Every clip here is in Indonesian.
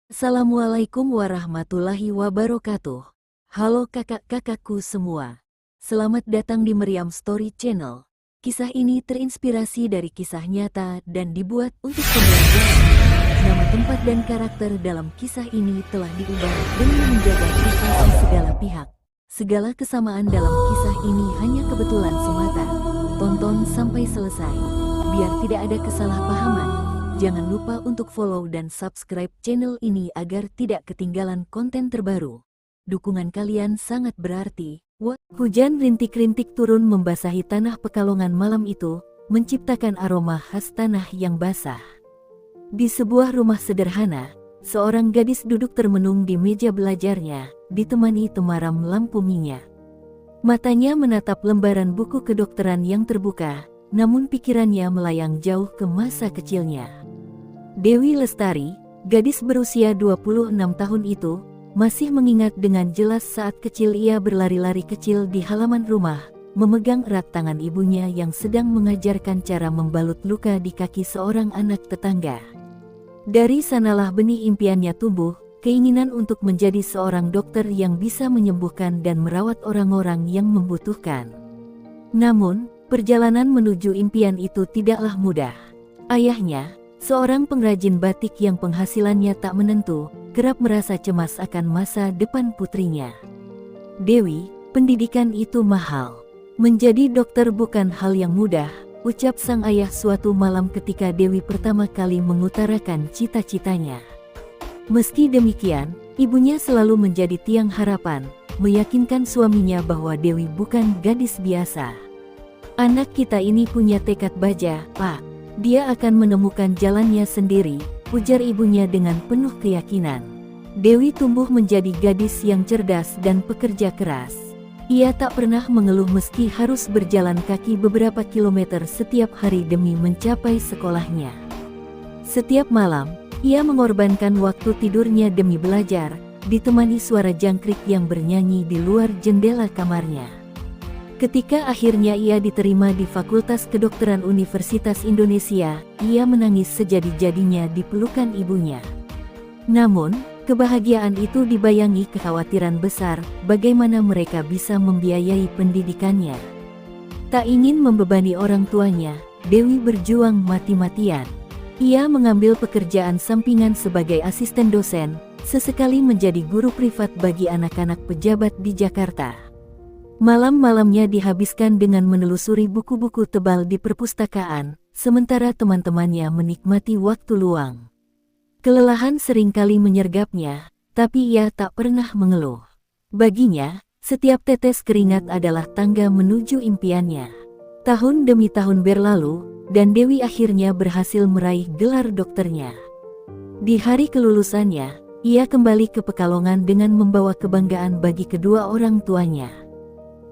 Assalamualaikum warahmatullahi wabarakatuh. Halo kakak-kakakku semua. Selamat datang di Meriam Story Channel. Kisah ini terinspirasi dari kisah nyata dan dibuat untuk pembelajaran. Nama tempat dan karakter dalam kisah ini telah diubah demi menjaga privasi segala pihak. Segala kesamaan dalam kisah ini hanya kebetulan semata. Tonton sampai selesai, biar tidak ada kesalahpahaman. Jangan lupa untuk follow dan subscribe channel ini agar tidak ketinggalan konten terbaru. Dukungan kalian sangat berarti. Hujan rintik-rintik turun membasahi tanah Pekalongan malam itu, menciptakan aroma khas tanah yang basah. Di sebuah rumah sederhana, seorang gadis duduk termenung di meja belajarnya, ditemani temaram lampu minyak. Matanya menatap lembaran buku kedokteran yang terbuka, namun pikirannya melayang jauh ke masa kecilnya. Dewi Lestari, gadis berusia 26 tahun itu, masih mengingat dengan jelas saat kecil ia berlari-lari kecil di halaman rumah, memegang erat tangan ibunya yang sedang mengajarkan cara membalut luka di kaki seorang anak tetangga. Dari sanalah benih impiannya tumbuh, keinginan untuk menjadi seorang dokter yang bisa menyembuhkan dan merawat orang-orang yang membutuhkan. Namun, perjalanan menuju impian itu tidaklah mudah. Ayahnya, seorang pengrajin batik yang penghasilannya tak menentu, kerap merasa cemas akan masa depan putrinya. "Dewi, pendidikan itu mahal. Menjadi dokter bukan hal yang mudah," ucap sang ayah suatu malam ketika Dewi pertama kali mengutarakan cita-citanya. Meski demikian, ibunya selalu menjadi tiang harapan, meyakinkan suaminya bahwa Dewi bukan gadis biasa. "Anak kita ini punya tekad baja, Pak. Dia akan menemukan jalannya sendiri," ujar ibunya dengan penuh keyakinan. Dewi tumbuh menjadi gadis yang cerdas dan pekerja keras. Ia tak pernah mengeluh meski harus berjalan kaki beberapa kilometer setiap hari demi mencapai sekolahnya. Setiap malam, ia mengorbankan waktu tidurnya demi belajar, ditemani suara jangkrik yang bernyanyi di luar jendela kamarnya. Ketika akhirnya ia diterima di Fakultas Kedokteran Universitas Indonesia, ia menangis sejadi-jadinya di pelukan ibunya. Namun, kebahagiaan itu dibayangi kekhawatiran besar, bagaimana mereka bisa membiayai pendidikannya. Tak ingin membebani orang tuanya, Dewi berjuang mati-matian. Ia mengambil pekerjaan sampingan sebagai asisten dosen, sesekali menjadi guru privat bagi anak-anak pejabat di Jakarta. Malam-malamnya dihabiskan dengan menelusuri buku-buku tebal di perpustakaan, sementara teman-temannya menikmati waktu luang. Kelelahan seringkali menyergapnya, tapi ia tak pernah mengeluh. Baginya, setiap tetes keringat adalah tangga menuju impiannya. Tahun demi tahun berlalu, dan Dewi akhirnya berhasil meraih gelar dokternya. Di hari kelulusannya, ia kembali ke Pekalongan dengan membawa kebanggaan bagi kedua orang tuanya.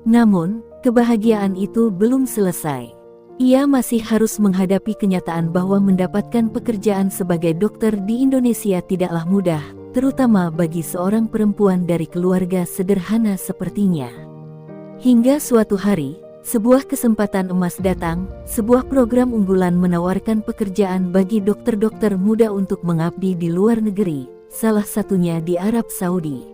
Namun, kebahagiaan itu belum selesai. Ia masih harus menghadapi kenyataan bahwa mendapatkan pekerjaan sebagai dokter di Indonesia tidaklah mudah, terutama bagi seorang perempuan dari keluarga sederhana sepertinya. Hingga suatu hari, sebuah kesempatan emas datang, sebuah program unggulan menawarkan pekerjaan bagi dokter-dokter muda untuk mengabdi di luar negeri, salah satunya di Arab Saudi.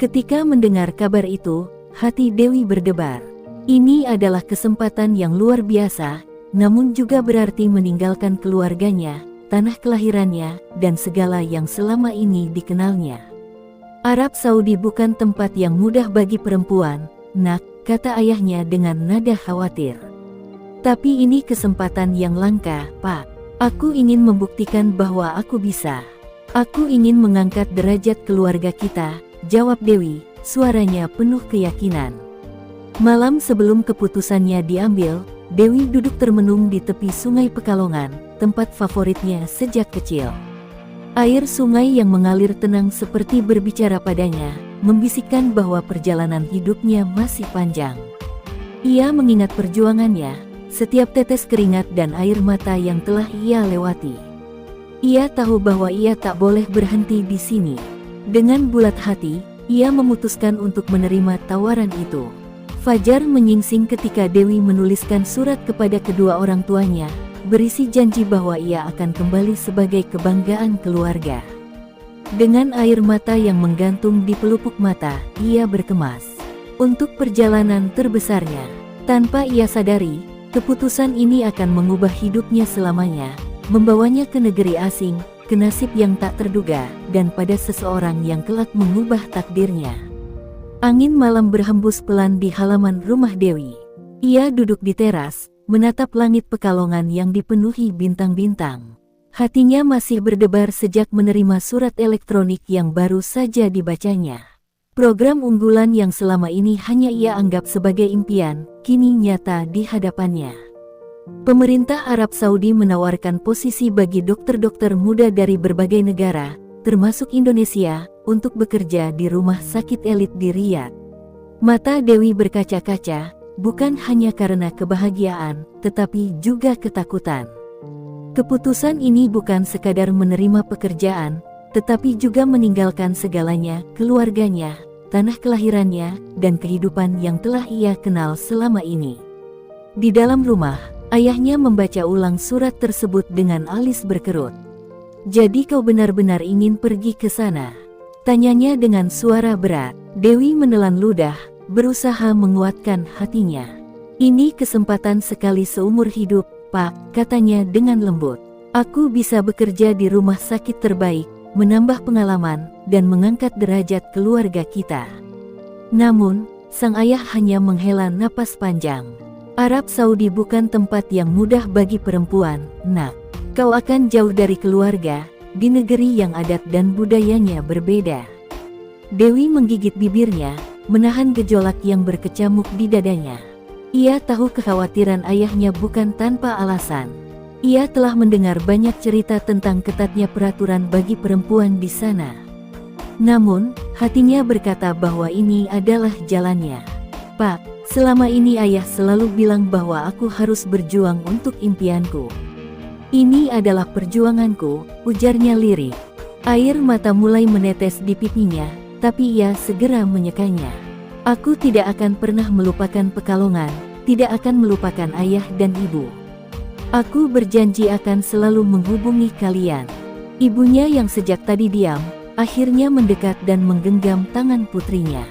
Ketika mendengar kabar itu, hati Dewi berdebar. Ini adalah kesempatan yang luar biasa, namun juga berarti meninggalkan keluarganya, tanah kelahirannya, dan segala yang selama ini dikenalnya. "Arab Saudi bukan tempat yang mudah bagi perempuan, Nak," kata ayahnya dengan nada khawatir. "Tapi ini kesempatan yang langka, Pak. Aku ingin membuktikan bahwa aku bisa. Aku ingin mengangkat derajat keluarga kita," jawab Dewi, suaranya penuh keyakinan. Malam sebelum keputusannya diambil, Dewi duduk termenung di tepi sungai Pekalongan, tempat favoritnya sejak kecil. Air sungai yang mengalir tenang seperti berbicara padanya, membisikkan bahwa perjalanan hidupnya masih panjang. Ia mengingat perjuangannya, setiap tetes keringat dan air mata yang telah ia lewati. Ia tahu bahwa ia tak boleh berhenti di sini. Dengan bulat hati, ia memutuskan untuk menerima tawaran itu. Fajar menyingsing ketika Dewi menuliskan surat kepada kedua orang tuanya, berisi janji bahwa ia akan kembali sebagai kebanggaan keluarga. Dengan air mata yang menggantung di pelupuk mata, ia berkemas untuk perjalanan terbesarnya. Tanpa ia sadari, keputusan ini akan mengubah hidupnya selamanya, membawanya ke negeri asing, ke nasib yang tak terduga, dan pada seseorang yang kelak mengubah takdirnya. Angin malam berhembus pelan di halaman rumah Dewi. Ia duduk di teras, menatap langit Pekalongan yang dipenuhi bintang-bintang. Hatinya masih berdebar sejak menerima surat elektronik yang baru saja dibacanya. Program unggulan yang selama ini hanya ia anggap sebagai impian, kini nyata di hadapannya. Pemerintah Arab Saudi menawarkan posisi bagi dokter-dokter muda dari berbagai negara, termasuk Indonesia, untuk bekerja di rumah sakit elit di Riyadh. Mata Dewi berkaca-kaca, bukan hanya karena kebahagiaan, tetapi juga ketakutan. Keputusan ini bukan sekadar menerima pekerjaan, tetapi juga meninggalkan segalanya, keluarganya, tanah kelahirannya, dan kehidupan yang telah ia kenal selama ini. Di dalam rumah, ayahnya membaca ulang surat tersebut dengan alis berkerut. "Jadi kau benar-benar ingin pergi ke sana?" tanyanya dengan suara berat. Dewi menelan ludah, berusaha menguatkan hatinya. "Ini kesempatan sekali seumur hidup, Pak," katanya dengan lembut. "Aku bisa bekerja di rumah sakit terbaik, menambah pengalaman, dan mengangkat derajat keluarga kita." Namun, sang ayah hanya menghela napas panjang. "Arab Saudi bukan tempat yang mudah bagi perempuan, Nak. Kau akan jauh dari keluarga, di negeri yang adat dan budayanya berbeda." Dewi menggigit bibirnya, menahan gejolak yang berkecamuk di dadanya. Ia tahu kekhawatiran ayahnya bukan tanpa alasan. Ia telah mendengar banyak cerita tentang ketatnya peraturan bagi perempuan di sana. Namun, hatinya berkata bahwa ini adalah jalannya. "Pak, selama ini ayah selalu bilang bahwa aku harus berjuang untuk impianku. Ini adalah perjuanganku," ujarnya lirih. Air mata mulai menetes di pipinya, tapi ia segera menyekanya. "Aku tidak akan pernah melupakan Pekalongan, tidak akan melupakan ayah dan ibu. Aku berjanji akan selalu menghubungi kalian." Ibunya yang sejak tadi diam, akhirnya mendekat dan menggenggam tangan putrinya.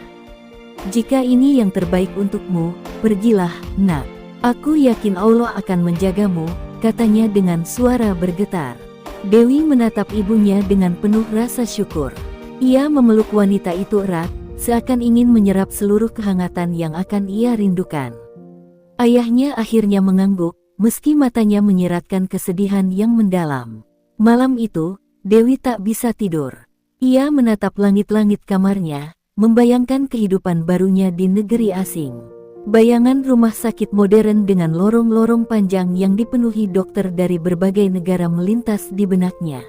"Jika ini yang terbaik untukmu, pergilah, Nak. Aku yakin Allah akan menjagamu," katanya dengan suara bergetar. Dewi menatap ibunya dengan penuh rasa syukur. Ia memeluk wanita itu erat, seakan ingin menyerap seluruh kehangatan yang akan ia rindukan. Ayahnya akhirnya mengangguk, meski matanya menyiratkan kesedihan yang mendalam. Malam itu, Dewi tak bisa tidur. Ia menatap langit-langit kamarnya, membayangkan kehidupan barunya di negeri asing. Bayangan rumah sakit modern dengan lorong-lorong panjang yang dipenuhi dokter dari berbagai negara melintas di benaknya.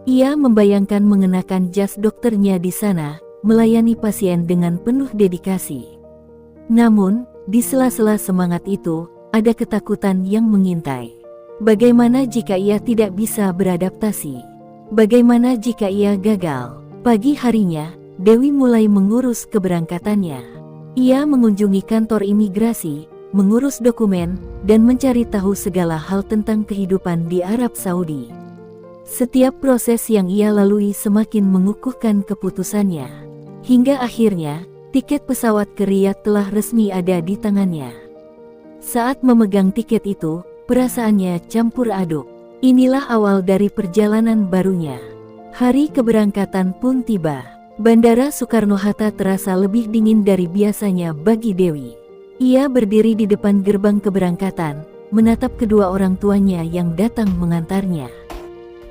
Ia membayangkan mengenakan jas dokternya di sana, melayani pasien dengan penuh dedikasi. Namun, di sela-sela semangat itu, ada ketakutan yang mengintai. Bagaimana jika ia tidak bisa beradaptasi? Bagaimana jika ia gagal? Pagi harinya, Dewi mulai mengurus keberangkatannya. Ia mengunjungi kantor imigrasi, mengurus dokumen, dan mencari tahu segala hal tentang kehidupan di Arab Saudi. Setiap proses yang ia lalui semakin mengukuhkan keputusannya. Hingga akhirnya, tiket pesawat ke Riyadh telah resmi ada di tangannya. Saat memegang tiket itu, perasaannya campur aduk. Inilah awal dari perjalanan barunya. Hari keberangkatan pun tiba. Bandara Soekarno-Hatta terasa lebih dingin dari biasanya bagi Dewi. Ia berdiri di depan gerbang keberangkatan, menatap kedua orang tuanya yang datang mengantarnya.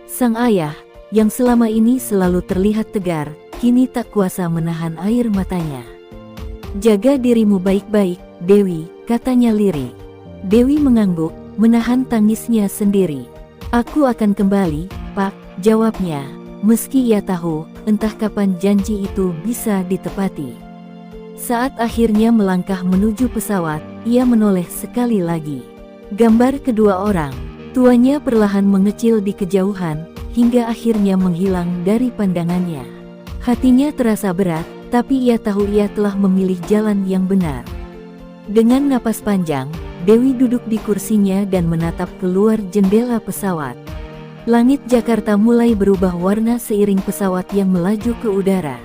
Sang ayah, yang selama ini selalu terlihat tegar, kini tak kuasa menahan air matanya. "Jaga dirimu baik-baik, Dewi," katanya lirih. Dewi mengangguk, menahan tangisnya sendiri. "Aku akan kembali, Pak," jawabnya, meski ia tahu, entah kapan janji itu bisa ditepati. Saat akhirnya melangkah menuju pesawat, ia menoleh sekali lagi. Gambar kedua orang tuanya perlahan mengecil di kejauhan, hingga akhirnya menghilang dari pandangannya. Hatinya terasa berat, tapi ia tahu ia telah memilih jalan yang benar. Dengan napas panjang, Dewi duduk di kursinya dan menatap keluar jendela pesawat. Langit Jakarta mulai berubah warna seiring pesawat yang melaju ke udara.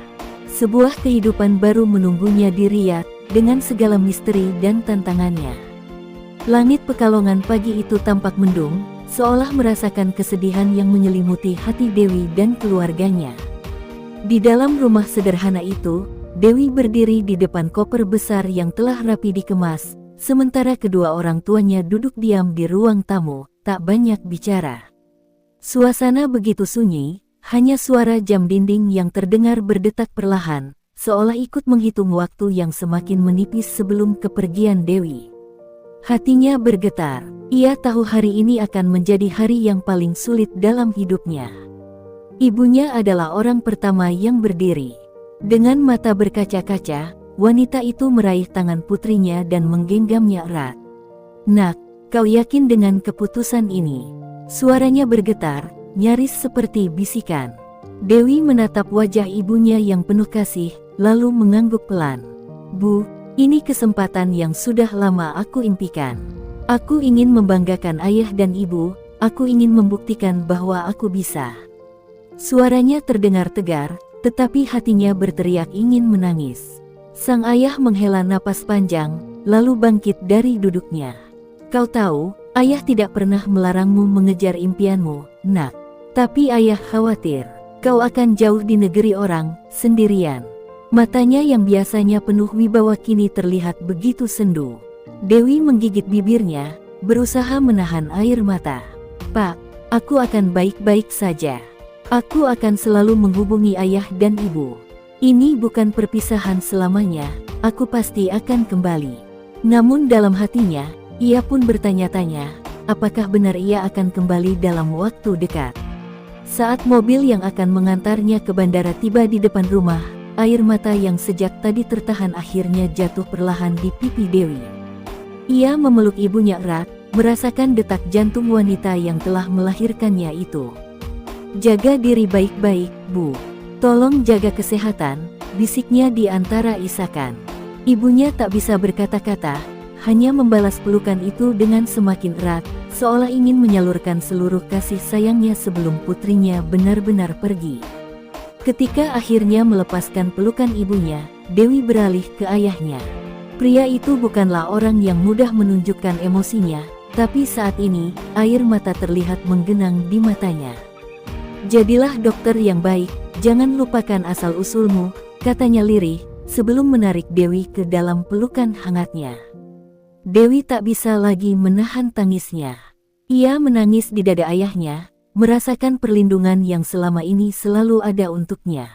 Sebuah kehidupan baru menunggunya di Riyadh, dengan segala misteri dan tantangannya. Langit Pekalongan pagi itu tampak mendung, seolah merasakan kesedihan yang menyelimuti hati Dewi dan keluarganya. Di dalam rumah sederhana itu, Dewi berdiri di depan koper besar yang telah rapi dikemas, sementara kedua orang tuanya duduk diam di ruang tamu, tak banyak bicara. Suasana begitu sunyi, hanya suara jam dinding yang terdengar berdetak perlahan, seolah ikut menghitung waktu yang semakin menipis sebelum kepergian Dewi. Hatinya bergetar, ia tahu hari ini akan menjadi hari yang paling sulit dalam hidupnya. Ibunya adalah orang pertama yang berdiri. Dengan mata berkaca-kaca, wanita itu meraih tangan putrinya dan menggenggamnya erat. "Nak, kau yakin dengan keputusan ini?" Suaranya bergetar, nyaris seperti bisikan. Dewi menatap wajah ibunya yang penuh kasih, lalu mengangguk pelan. "Bu, ini kesempatan yang sudah lama aku impikan. Aku ingin membanggakan ayah dan ibu, aku ingin membuktikan bahwa aku bisa." Suaranya terdengar tegar, tetapi hatinya berteriak ingin menangis. Sang ayah menghela napas panjang, lalu bangkit dari duduknya. "Kau tahu, ayah tidak pernah melarangmu mengejar impianmu, nak. Tapi ayah khawatir, kau akan jauh di negeri orang, sendirian." Matanya yang biasanya penuh wibawa kini terlihat begitu sendu. Dewi menggigit bibirnya, berusaha menahan air mata. "Pak, aku akan baik-baik saja. Aku akan selalu menghubungi ayah dan ibu. Ini bukan perpisahan selamanya, aku pasti akan kembali." Namun dalam hatinya, ia pun bertanya-tanya, apakah benar ia akan kembali dalam waktu dekat. Saat mobil yang akan mengantarnya ke bandara tiba di depan rumah, air mata yang sejak tadi tertahan akhirnya jatuh perlahan di pipi Dewi. Ia memeluk ibunya erat, merasakan detak jantung wanita yang telah melahirkannya itu. "Jaga diri baik-baik, Bu. Tolong jaga kesehatan," bisiknya di antara isakan. Ibunya tak bisa berkata-kata, hanya membalas pelukan itu dengan semakin erat, seolah ingin menyalurkan seluruh kasih sayangnya sebelum putrinya benar-benar pergi. Ketika akhirnya melepaskan pelukan ibunya, Dewi beralih ke ayahnya. Pria itu bukanlah orang yang mudah menunjukkan emosinya, tapi saat ini, air mata terlihat menggenang di matanya. "Jadilah dokter yang baik, jangan lupakan asal-usulmu," katanya lirih, sebelum menarik Dewi ke dalam pelukan hangatnya. Dewi tak bisa lagi menahan tangisnya. Ia menangis di dada ayahnya, merasakan perlindungan yang selama ini selalu ada untuknya.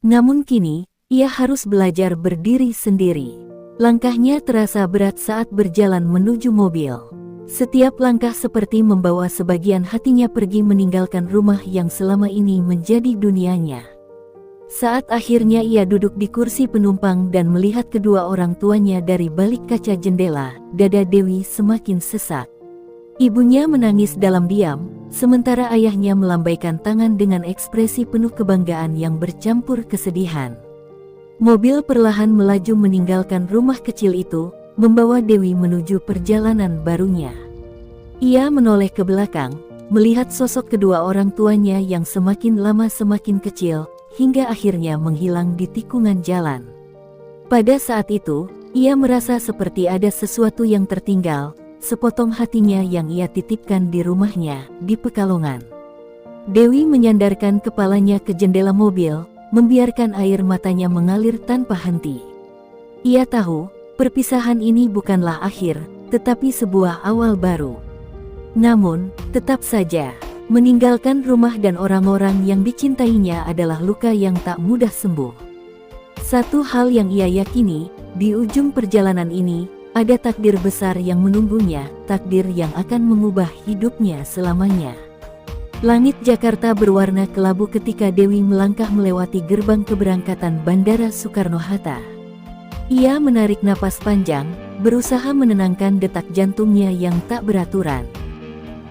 Namun kini, ia harus belajar berdiri sendiri. Langkahnya terasa berat saat berjalan menuju mobil. Setiap langkah seperti membawa sebagian hatinya pergi meninggalkan rumah yang selama ini menjadi dunianya. Saat akhirnya ia duduk di kursi penumpang dan melihat kedua orang tuanya dari balik kaca jendela, dada Dewi semakin sesak. Ibunya menangis dalam diam, sementara ayahnya melambaikan tangan dengan ekspresi penuh kebanggaan yang bercampur kesedihan. Mobil perlahan melaju meninggalkan rumah kecil itu, membawa Dewi menuju perjalanan barunya. Ia menoleh ke belakang, melihat sosok kedua orang tuanya yang semakin lama semakin kecil, hingga akhirnya menghilang di tikungan jalan. Pada saat itu, ia merasa seperti ada sesuatu yang tertinggal, sepotong hatinya yang ia titipkan di rumahnya, di Pekalongan. Dewi menyandarkan kepalanya ke jendela mobil, membiarkan air matanya mengalir tanpa henti. Ia tahu, perpisahan ini bukanlah akhir, tetapi sebuah awal baru. Namun, tetap saja, meninggalkan rumah dan orang-orang yang dicintainya adalah luka yang tak mudah sembuh. Satu hal yang ia yakini, di ujung perjalanan ini, ada takdir besar yang menunggunya, takdir yang akan mengubah hidupnya selamanya. Langit Jakarta berwarna kelabu ketika Dewi melangkah melewati gerbang keberangkatan Bandara Soekarno-Hatta. Ia menarik napas panjang, berusaha menenangkan detak jantungnya yang tak beraturan.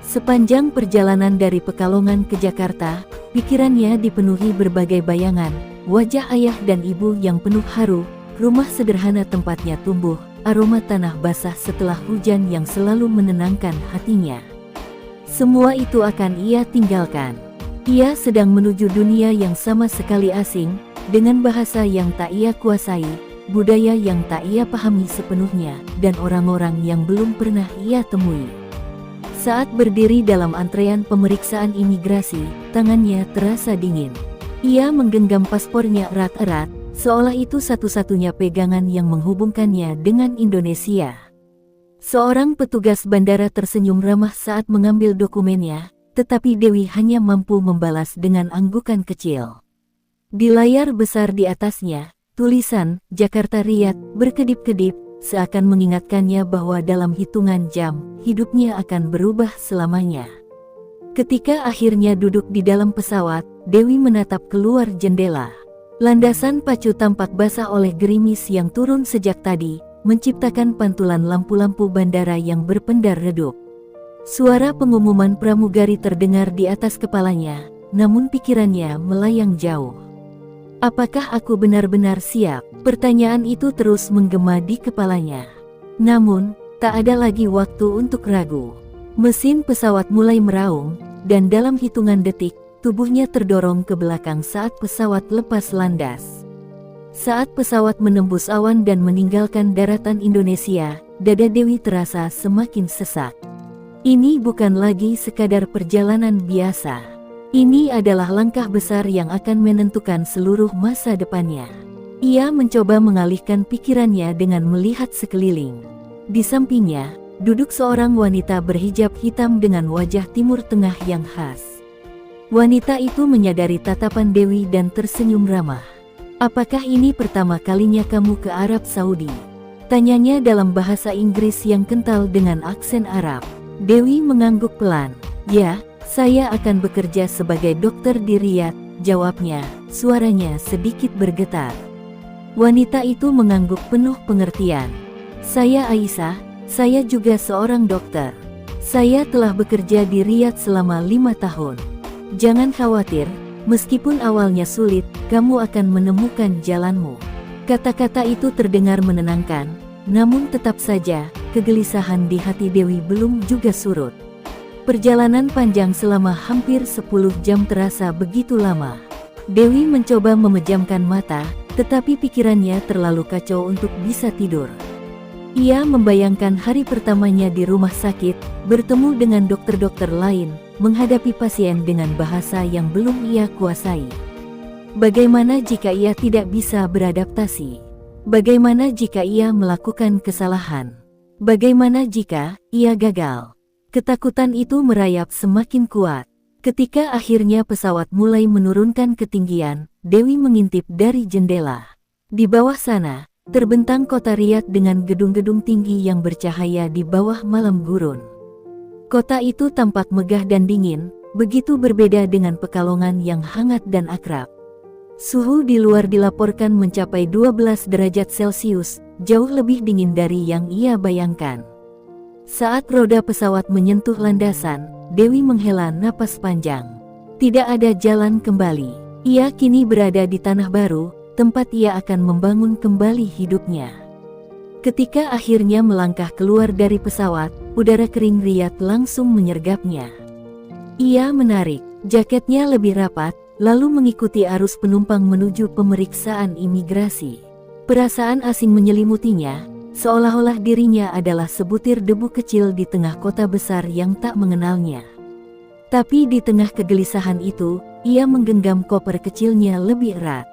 Sepanjang perjalanan dari Pekalongan ke Jakarta, pikirannya dipenuhi berbagai bayangan, wajah ayah dan ibu yang penuh haru, rumah sederhana tempatnya tumbuh, aroma tanah basah setelah hujan yang selalu menenangkan hatinya. Semua itu akan ia tinggalkan. Ia sedang menuju dunia yang sama sekali asing, dengan bahasa yang tak ia kuasai, budaya yang tak ia pahami sepenuhnya, dan orang-orang yang belum pernah ia temui. Saat berdiri dalam antrean pemeriksaan imigrasi, tangannya terasa dingin. Ia menggenggam paspornya erat-erat, seolah itu satu-satunya pegangan yang menghubungkannya dengan Indonesia. Seorang petugas bandara tersenyum ramah saat mengambil dokumennya, tetapi Dewi hanya mampu membalas dengan anggukan kecil. Di layar besar di atasnya, tulisan Jakarta Riyadh berkedip-kedip, seakan mengingatkannya bahwa dalam hitungan jam, hidupnya akan berubah selamanya. Ketika akhirnya duduk di dalam pesawat, Dewi menatap keluar jendela. Landasan pacu tampak basah oleh gerimis yang turun sejak tadi, menciptakan pantulan lampu-lampu bandara yang berpendar redup. Suara pengumuman pramugari terdengar di atas kepalanya, namun pikirannya melayang jauh. Apakah aku benar-benar siap? Pertanyaan itu terus menggema di kepalanya. Namun, tak ada lagi waktu untuk ragu. Mesin pesawat mulai meraung, dan dalam hitungan detik, tubuhnya terdorong ke belakang saat pesawat lepas landas. Saat pesawat menembus awan dan meninggalkan daratan Indonesia, dada Dewi terasa semakin sesak. Ini bukan lagi sekadar perjalanan biasa. Ini adalah langkah besar yang akan menentukan seluruh masa depannya. Ia mencoba mengalihkan pikirannya dengan melihat sekeliling. Di sampingnya, duduk seorang wanita berhijab hitam dengan wajah Timur Tengah yang khas. Wanita itu menyadari tatapan Dewi dan tersenyum ramah. "Apakah ini pertama kalinya kamu ke Arab Saudi?" tanyanya dalam bahasa Inggris yang kental dengan aksen Arab. Dewi mengangguk pelan. "Ya, saya akan bekerja sebagai dokter di Riyadh," jawabnya, suaranya sedikit bergetar. Wanita itu mengangguk penuh pengertian. "Saya Aisyah, saya juga seorang dokter. Saya telah bekerja di Riyadh selama 5 tahun. Jangan khawatir, meskipun awalnya sulit, kamu akan menemukan jalanmu." Kata-kata itu terdengar menenangkan, namun tetap saja, kegelisahan di hati Dewi belum juga surut. Perjalanan panjang selama hampir 10 jam terasa begitu lama. Dewi mencoba memejamkan mata, tetapi pikirannya terlalu kacau untuk bisa tidur. Ia membayangkan hari pertamanya di rumah sakit, bertemu dengan dokter-dokter lain, menghadapi pasien dengan bahasa yang belum ia kuasai. Bagaimana jika ia tidak bisa beradaptasi? Bagaimana jika ia melakukan kesalahan? Bagaimana jika ia gagal? Ketakutan itu merayap semakin kuat. Ketika akhirnya pesawat mulai menurunkan ketinggian, Dewi mengintip dari jendela. Di bawah sana, terbentang kota Riyadh dengan gedung-gedung tinggi yang bercahaya di bawah malam gurun. Kota itu tampak megah dan dingin, begitu berbeda dengan Pekalongan yang hangat dan akrab. Suhu di luar dilaporkan mencapai 12 derajat Celcius, jauh lebih dingin dari yang ia bayangkan. Saat roda pesawat menyentuh landasan, Dewi menghela napas panjang. Tidak ada jalan kembali. Ia kini berada di tanah baru, tempat ia akan membangun kembali hidupnya. Ketika akhirnya melangkah keluar dari pesawat, udara kering Riyadh langsung menyergapnya. Ia menarik jaketnya lebih rapat, lalu mengikuti arus penumpang menuju pemeriksaan imigrasi. Perasaan asing menyelimutinya, seolah-olah dirinya adalah sebutir debu kecil di tengah kota besar yang tak mengenalnya. Tapi di tengah kegelisahan itu, ia menggenggam koper kecilnya lebih erat.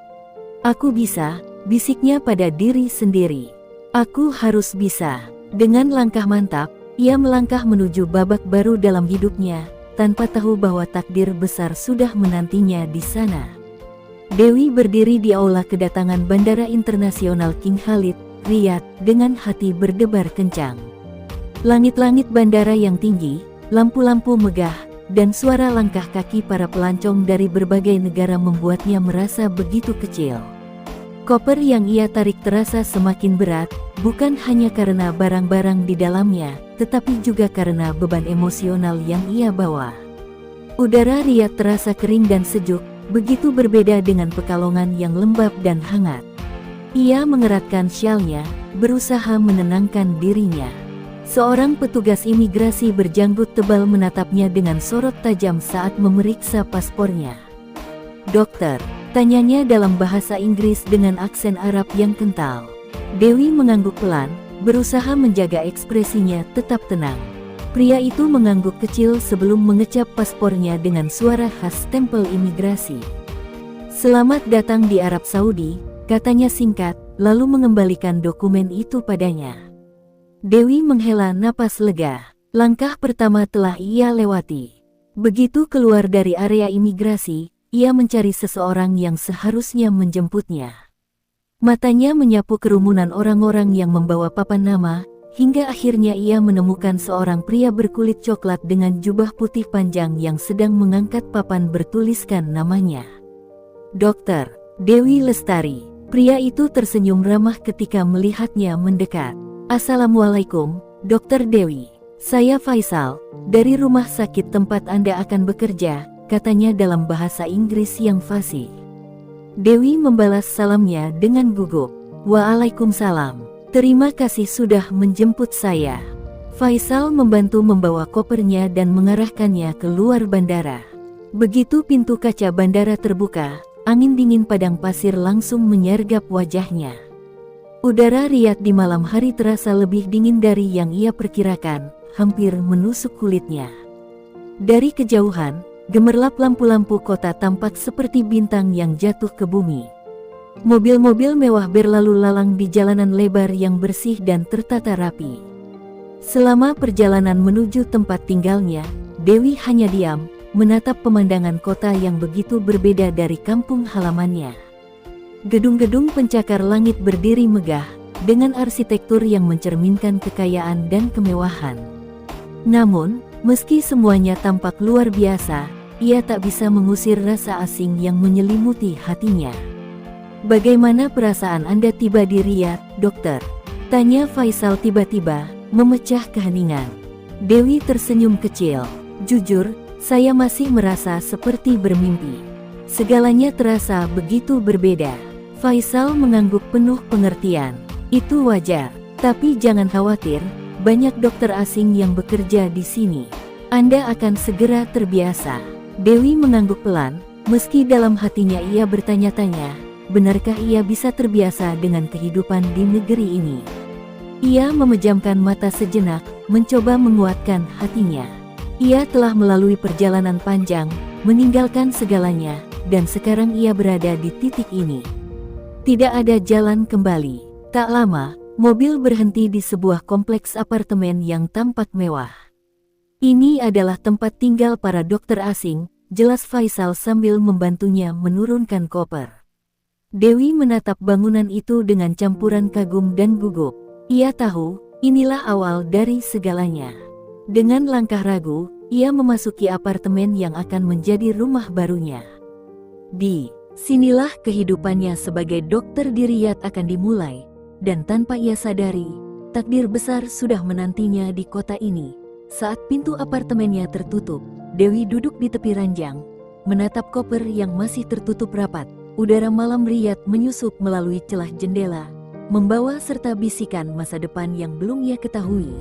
"Aku bisa," bisiknya pada diri sendiri. "Aku harus bisa." Dengan langkah mantap, ia melangkah menuju babak baru dalam hidupnya, tanpa tahu bahwa takdir besar sudah menantinya di sana. Dewi berdiri di aula kedatangan Bandara Internasional King Khalid, Riyadh, dengan hati berdebar kencang. Langit-langit bandara yang tinggi, lampu-lampu megah, dan suara langkah kaki para pelancong dari berbagai negara membuatnya merasa begitu kecil. Koper yang ia tarik terasa semakin berat, bukan hanya karena barang-barang di dalamnya, tetapi juga karena beban emosional yang ia bawa. Udara Riyadh terasa kering dan sejuk, begitu berbeda dengan Pekalongan yang lembab dan hangat. Ia mengeratkan syalnya, berusaha menenangkan dirinya. Seorang petugas imigrasi berjanggut tebal menatapnya dengan sorot tajam saat memeriksa paspornya. "Dokter," tanyanya dalam bahasa Inggris dengan aksen Arab yang kental. Dewi mengangguk pelan, berusaha menjaga ekspresinya tetap tenang. Pria itu mengangguk kecil sebelum mengecap paspornya dengan suara khas tempel imigrasi. "Selamat datang di Arab Saudi," katanya singkat, lalu mengembalikan dokumen itu padanya. Dewi menghela napas lega. Langkah pertama telah ia lewati. Begitu keluar dari area imigrasi, ia mencari seseorang yang seharusnya menjemputnya. Matanya menyapu kerumunan orang-orang yang membawa papan nama, hingga akhirnya ia menemukan seorang pria berkulit coklat dengan jubah putih panjang yang sedang mengangkat papan bertuliskan namanya. "Dokter Dewi Lestari." Pria itu tersenyum ramah ketika melihatnya mendekat. "Assalamualaikum, Dokter Dewi. Saya Faisal, dari rumah sakit tempat Anda akan bekerja," katanya dalam bahasa Inggris yang fasih. Dewi membalas salamnya dengan gugup. "Waalaikumsalam. Terima kasih sudah menjemput saya." Faisal membantu membawa kopernya dan mengarahkannya keluar bandara. Begitu pintu kaca bandara terbuka, angin dingin padang pasir langsung menyergap wajahnya. Udara Riyadh di malam hari terasa lebih dingin dari yang ia perkirakan, hampir menusuk kulitnya. Dari kejauhan, gemerlap lampu-lampu kota tampak seperti bintang yang jatuh ke bumi. Mobil-mobil mewah berlalu lalang di jalanan lebar yang bersih dan tertata rapi. Selama perjalanan menuju tempat tinggalnya, Dewi hanya diam, menatap pemandangan kota yang begitu berbeda dari kampung halamannya. Gedung-gedung pencakar langit berdiri megah, dengan arsitektur yang mencerminkan kekayaan dan kemewahan. Namun, meski semuanya tampak luar biasa, ia tak bisa mengusir rasa asing yang menyelimuti hatinya. "Bagaimana perasaan Anda tiba di Riyadh, Dokter?" tanya Faisal tiba-tiba, memecah keheningan. Dewi tersenyum kecil. "Jujur, saya masih merasa seperti bermimpi. Segalanya terasa begitu berbeda." Faisal mengangguk penuh pengertian. "Itu wajar, tapi jangan khawatir, banyak dokter asing yang bekerja di sini. Anda akan segera terbiasa." Dewi mengangguk pelan, meski dalam hatinya ia bertanya-tanya, benarkah ia bisa terbiasa dengan kehidupan di negeri ini? Ia memejamkan mata sejenak, mencoba menguatkan hatinya. Ia telah melalui perjalanan panjang, meninggalkan segalanya, dan sekarang ia berada di titik ini. Tidak ada jalan kembali. Tak lama, mobil berhenti di sebuah kompleks apartemen yang tampak mewah. "Ini adalah tempat tinggal para dokter asing," jelas Faisal sambil membantunya menurunkan koper. Dewi menatap bangunan itu dengan campuran kagum dan gugup. Ia tahu, inilah awal dari segalanya. Dengan langkah ragu, ia memasuki apartemen yang akan menjadi rumah barunya. Di sinilah kehidupannya sebagai dokter di Riyadh akan dimulai, dan tanpa ia sadari, takdir besar sudah menantinya di kota ini. Saat pintu apartemennya tertutup, Dewi duduk di tepi ranjang, menatap koper yang masih tertutup rapat. Udara malam Riyadh menyusup melalui celah jendela, membawa serta bisikan masa depan yang belum ia ketahui.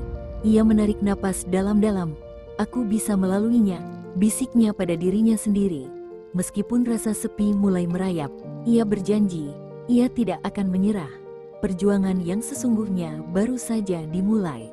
Ia menarik napas dalam-dalam. "Aku bisa melaluinya," bisiknya pada dirinya sendiri. Meskipun rasa sepi mulai merayap, ia berjanji, ia tidak akan menyerah. Perjuangan yang sesungguhnya baru saja dimulai.